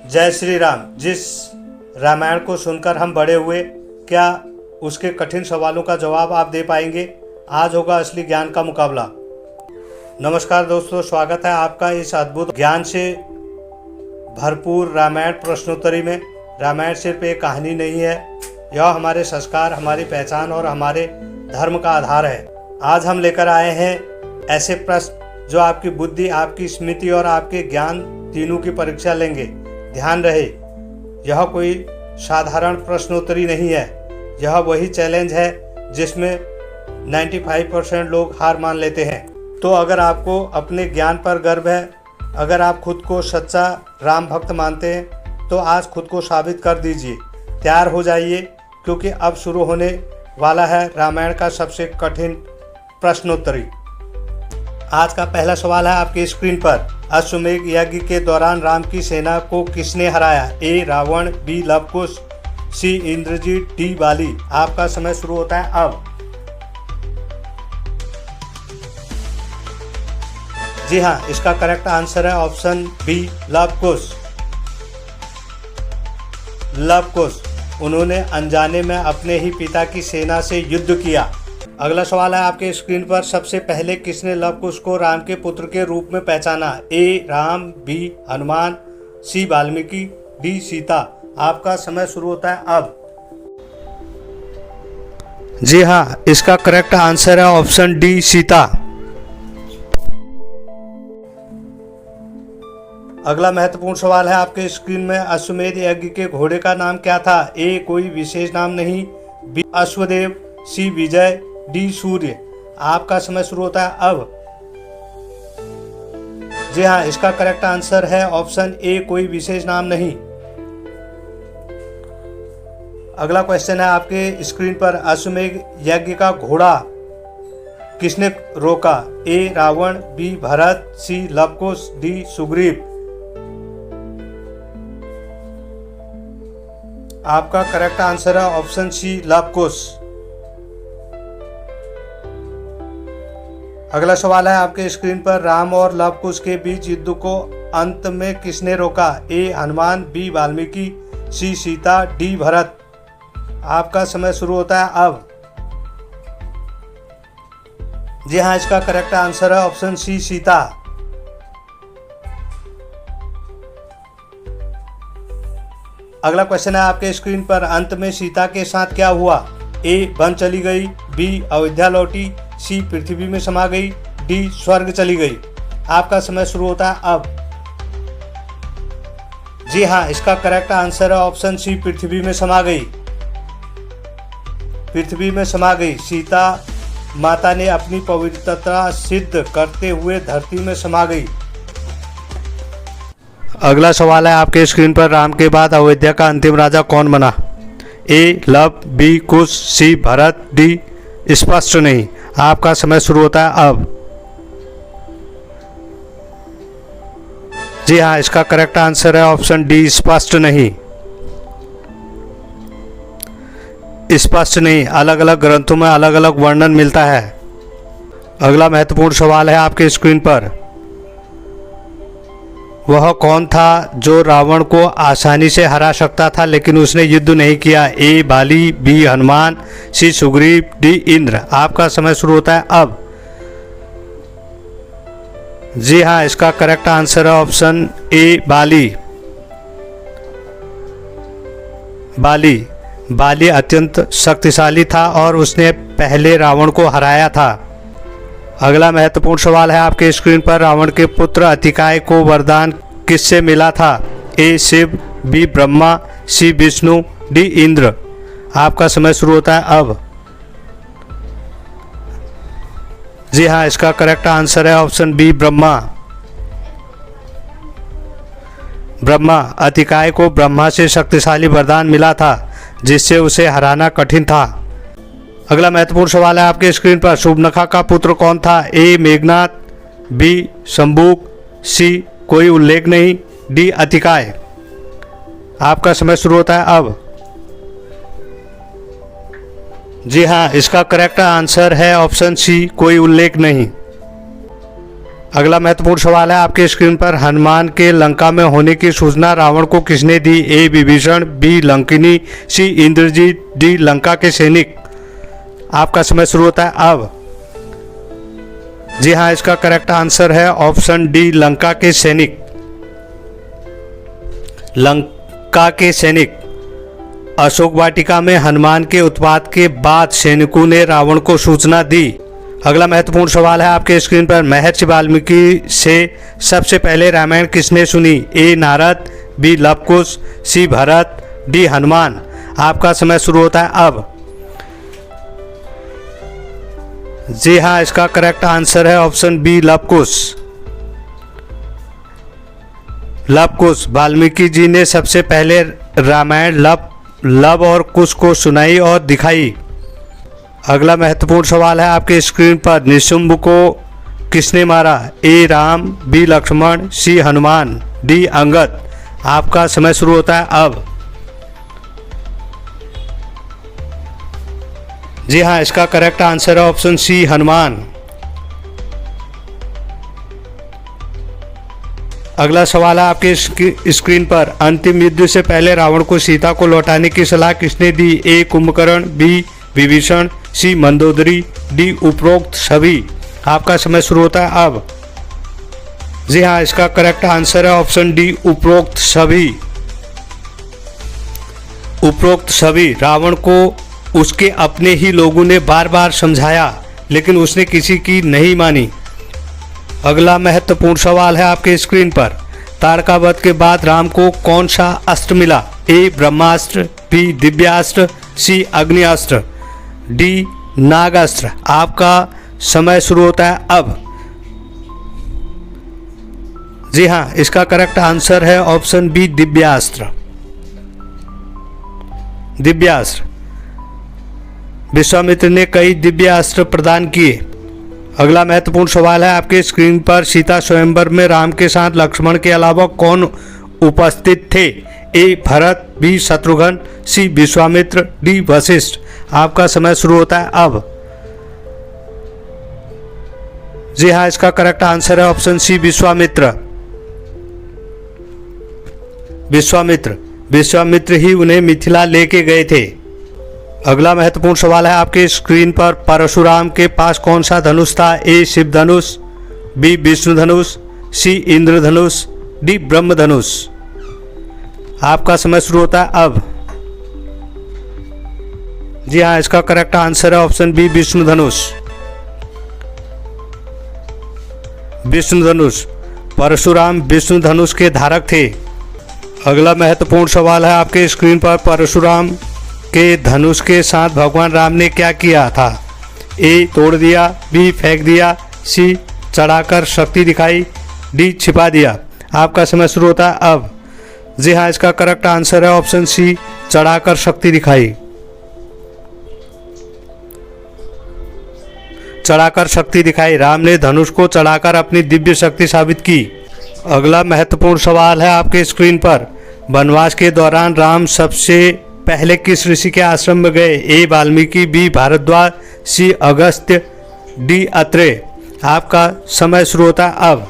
जय श्री राम। जिस रामायण को सुनकर हम बड़े हुए, क्या उसके कठिन सवालों का जवाब आप दे पाएंगे? आज होगा असली ज्ञान का मुकाबला। नमस्कार दोस्तों, स्वागत है आपका इस अद्भुत ज्ञान से भरपूर रामायण प्रश्नोत्तरी में। रामायण सिर्फ एक कहानी नहीं है, यह हमारे संस्कार, हमारी पहचान और हमारे धर्म का आधार है। आज हम लेकर आए हैं ऐसे प्रश्न जो आपकी बुद्धि, आपकी स्मृति और आपके ज्ञान तीनों की परीक्षा लेंगे। ध्यान रहे, यह कोई साधारण प्रश्नोत्तरी नहीं है। यह वही चैलेंज है जिसमें 95% लोग हार मान लेते हैं। तो अगर आपको अपने ज्ञान पर गर्व है, अगर आप खुद को सच्चा राम भक्त मानते हैं, तो आज खुद को साबित कर दीजिए। तैयार हो जाइए, क्योंकि अब शुरू होने वाला है रामायण का सबसे कठिन प्रश्नोत्तरी। आज का पहला सवाल है आपकी स्क्रीन पर। अश्वमेध यज्ञ के दौरान राम की सेना को किसने हराया? ए रावण, बी लव कुश, सी इंद्रजीत, डी बाली। आपका समय शुरू होता है अब। जी हाँ, इसका करेक्ट आंसर है ऑप्शन बी, लव कुश। लव कुश, उन्होंने अनजाने में अपने ही पिता की सेना से युद्ध किया। अगला सवाल है आपके स्क्रीन पर। सबसे पहले किसने लव कुश को राम के पुत्र के रूप में पहचाना? ए राम, बी हनुमान, सी वाल्मीकि, डी सीता। आपका समय शुरू होता है अब। जी हाँ, इसका करेक्ट आंसर है ऑप्शन डी, सीता। अगला महत्वपूर्ण सवाल है आपके स्क्रीन में। अश्वमेध यज्ञ के घोड़े का नाम क्या था? ए कोई विशेष नाम नहीं, बी अश्वदेव, सी विजय, डी सूर्य। आपका समय शुरू होता है अब। जी हाँ, इसका करेक्ट आंसर है ऑप्शन ए, कोई विशेष नाम नहीं। अगला क्वेश्चन है आपके स्क्रीन पर। अश्वमेध यज्ञ का घोड़ा किसने रोका? ए रावण, बी भरत, सी लव कुश, डी सुग्रीव। आपका करेक्ट आंसर है ऑप्शन सी, लव कुश। अगला सवाल है आपके स्क्रीन पर। राम और लव कुश के बीच युद्ध को अंत में किसने रोका? ए हनुमान, बी वाल्मीकि, सी सीता, डी भरत। आपका समय शुरू होता है अब। जी हाँ, इसका करेक्ट आंसर है ऑप्शन सी, सीता। अगला क्वेश्चन है आपके स्क्रीन पर। अंत में सीता के साथ क्या हुआ? ए वन चली गई, बी अयोध्या लौटी, सी पृथ्वी में समा गई, डी स्वर्ग चली गई। आपका समय शुरू होता है अब। जी हाँ, इसका करेक्ट आंसर है ऑप्शन सी, पृथ्वी में समा गई। पृथ्वी में समा गई। सीता माता ने अपनी पवित्रता सिद्ध करते हुए धरती में समा गई। अगला सवाल है आपके स्क्रीन पर। राम के बाद अयोध्या का अंतिम राजा कौन बना? ए लव, बी कुश, सी भरत, डी स्पष्ट नहीं। आपका समय शुरू होता है अब। जी हाँ, इसका करेक्ट आंसर है ऑप्शन डी, स्पष्ट नहीं। स्पष्ट नहीं, अलग अलग ग्रंथों में अलग अलग वर्णन मिलता है। अगला महत्वपूर्ण सवाल है आपके स्क्रीन पर। वह कौन था जो रावण को आसानी से हरा सकता था लेकिन उसने युद्ध नहीं किया? ए बाली, बी हनुमान, सी सुग्रीव, डी इंद्र। आपका समय शुरू होता है अब। जी हाँ, इसका करेक्ट आंसर है ऑप्शन ए, बाली। बाली बाली अत्यंत शक्तिशाली था और उसने पहले रावण को हराया था। अगला महत्वपूर्ण सवाल है आपके स्क्रीन पर। रावण के पुत्र अतिकाय को वरदान किससे मिला था? ए शिव, बी ब्रह्मा, सी विष्णु, डी इंद्र। आपका समय शुरू होता है अब। जी हाँ, इसका करेक्ट आंसर है ऑप्शन बी, ब्रह्मा। ब्रह्मा, अतिकाय को ब्रह्मा से शक्तिशाली वरदान मिला था जिससे उसे हराना कठिन था। अगला महत्वपूर्ण सवाल है आपके स्क्रीन पर। शूर्पणखा का पुत्र कौन था? ए मेघनाथ, बी शंबुक, सी कोई उल्लेख नहीं, डी अतिकाय। आपका समय शुरू होता है अब। जी हाँ, इसका करेक्ट आंसर है ऑप्शन सी, कोई उल्लेख नहीं। अगला महत्वपूर्ण सवाल है आपके स्क्रीन पर, हनुमान के लंका में होने की सूचना रावण को किसने दी? ए विभीषण, बी लंकिनी, सी इंद्रजीत, डी लंका के सैनिक। आपका समय शुरू होता है अब। जी हाँ, इसका करेक्ट आंसर है ऑप्शन डी लंका के सैनिक। लंका के सैनिक। अशोक वाटिका में हनुमान के उत्पात के बाद सैनिकों ने रावण को सूचना दी। अगला महत्वपूर्ण सवाल है आपके स्क्रीन पर, महर्षि वाल्मीकि से सबसे पहले रामायण किसने सुनी? ए नारद, बी लव कुश, सी भरत, डी हनुमान। आपका समय शुरू होता है अब। जी हाँ, इसका करेक्ट आंसर है ऑप्शन बी लव कुश। लव कुश। वाल्मीकि जी ने सबसे पहले रामायण लव और कुश को सुनाई और दिखाई। अगला महत्वपूर्ण सवाल है आपके स्क्रीन पर, निशुंभ को किसने मारा? ए राम, बी लक्ष्मण, सी हनुमान, डी अंगद। आपका समय शुरू होता है अब। जी हाँ, इसका करेक्ट आंसर है ऑप्शन सी हनुमान। अगला सवाल है आपके स्क्रीन पर, अंतिम युद्ध से पहले रावण को सीता को लौटाने की सलाह किसने दी? ए कुंभकर्ण, बी विभीषण, सी मंदोदरी, डी उपरोक्त सभी। आपका समय शुरू होता है अब। जी हाँ, इसका करेक्ट आंसर है ऑप्शन डी उपरोक्त सभी। उपरोक्त सभी। रावण को उसके अपने ही लोगों ने बार बार समझाया, लेकिन उसने किसी की नहीं मानी। अगला महत्वपूर्ण सवाल है आपके स्क्रीन पर, ताड़का वध के बाद राम को कौन सा अस्त्र मिला? ए ब्रह्मास्त्र, बी दिव्यास्त्र, सी अग्निअस्त्र, डी नागास्त्र। आपका समय शुरू होता है अब। जी हाँ, इसका करेक्ट आंसर है ऑप्शन बी दिव्यास्त्र। दिव्यास्त्र। विश्वामित्र ने कई दिव्यास्त्र प्रदान किए। अगला महत्वपूर्ण सवाल है आपके स्क्रीन पर, सीता स्वयंवर में राम के साथ लक्ष्मण के अलावा कौन उपस्थित थे? ए भरत, बी शत्रुघ्न, सी विश्वामित्र, डी वशिष्ठ। आपका समय शुरू होता है अब। जी हाँ, इसका करेक्ट आंसर है ऑप्शन सी विश्वामित्र। विश्वामित्र। विश्वामित्र ही उन्हें मिथिला लेके गए थे। अगला महत्वपूर्ण सवाल है आपके स्क्रीन पर, परशुराम के पास कौन सा धनुष था? ए शिव धनुष, बी विष्णु धनुष, सी इंद्र धनुष, डी ब्रह्म धनुष। आपका समय शुरू होता है अब। जी हाँ, इसका करेक्ट आंसर है ऑप्शन बी विष्णु धनुष। विष्णु धनुष। परशुराम विष्णु धनुष के धारक थे। अगला महत्वपूर्ण सवाल है आपके स्क्रीन पर, परशुराम के धनुष के साथ भगवान राम ने क्या किया था? ए तोड़ दिया, बी फेंक दिया, सी चढ़ाकर शक्ति दिखाई, डी छिपा दिया। आपका समय शुरू होता है अब। जी हाँ, इसका करेक्ट आंसर है ऑप्शन सी चढ़ाकर शक्ति दिखाई। चढ़ाकर शक्ति दिखाई। राम ने धनुष को चढ़ाकर अपनी दिव्य शक्ति साबित की। अगला महत्वपूर्ण सवाल है आपके स्क्रीन पर, वनवास के दौरान राम सबसे पहले किस ऋषि के आश्रम में गए? ए वाल्मीकि, बी भारद्वाज, सी अगस्त्य, डी अत्रेय। आपका समय शुरू होता है अब।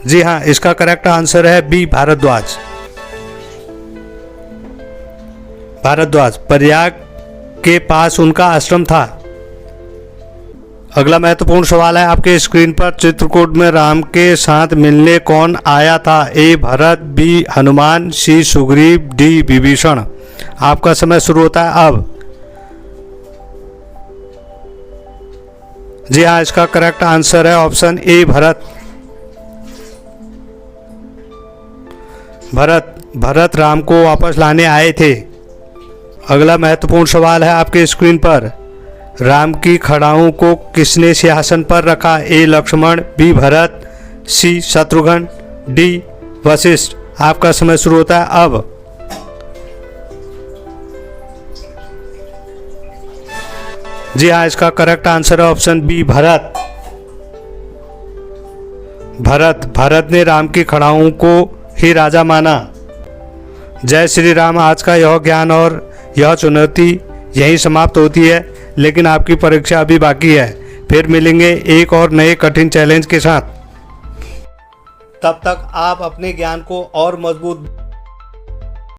जी हाँ, इसका करेक्ट आंसर है बी भारद्वाज। भारद्वाज। प्रयाग के पास उनका आश्रम था। अगला महत्वपूर्ण सवाल है आपके स्क्रीन पर, चित्रकूट में राम के साथ मिलने कौन आया था? ए भरत, बी हनुमान, सी सुग्रीव, डी विभीषण। आपका समय शुरू होता है अब। जी हाँ, इसका करेक्ट आंसर है ऑप्शन ए भरत। भरत राम को वापस लाने आए थे। अगला महत्वपूर्ण सवाल है आपके स्क्रीन पर, राम की खड़ाओं को किसने सिंहासन पर रखा? ए लक्ष्मण, बी भरत, सी शत्रुघ्न, डी वशिष्ठ। आपका समय शुरू होता है अब। जी हाँ, इसका करेक्ट आंसर है ऑप्शन बी भरत। भरत ने राम की खड़ाओं को ही राजा माना। जय श्री राम। आज का यह ज्ञान और यह चुनौती यहीं समाप्त होती है, लेकिन आपकी परीक्षा अभी बाकी है। फिर मिलेंगे एक और नए कठिन चैलेंज के साथ। तब तक आप अपने ज्ञान को और मजबूत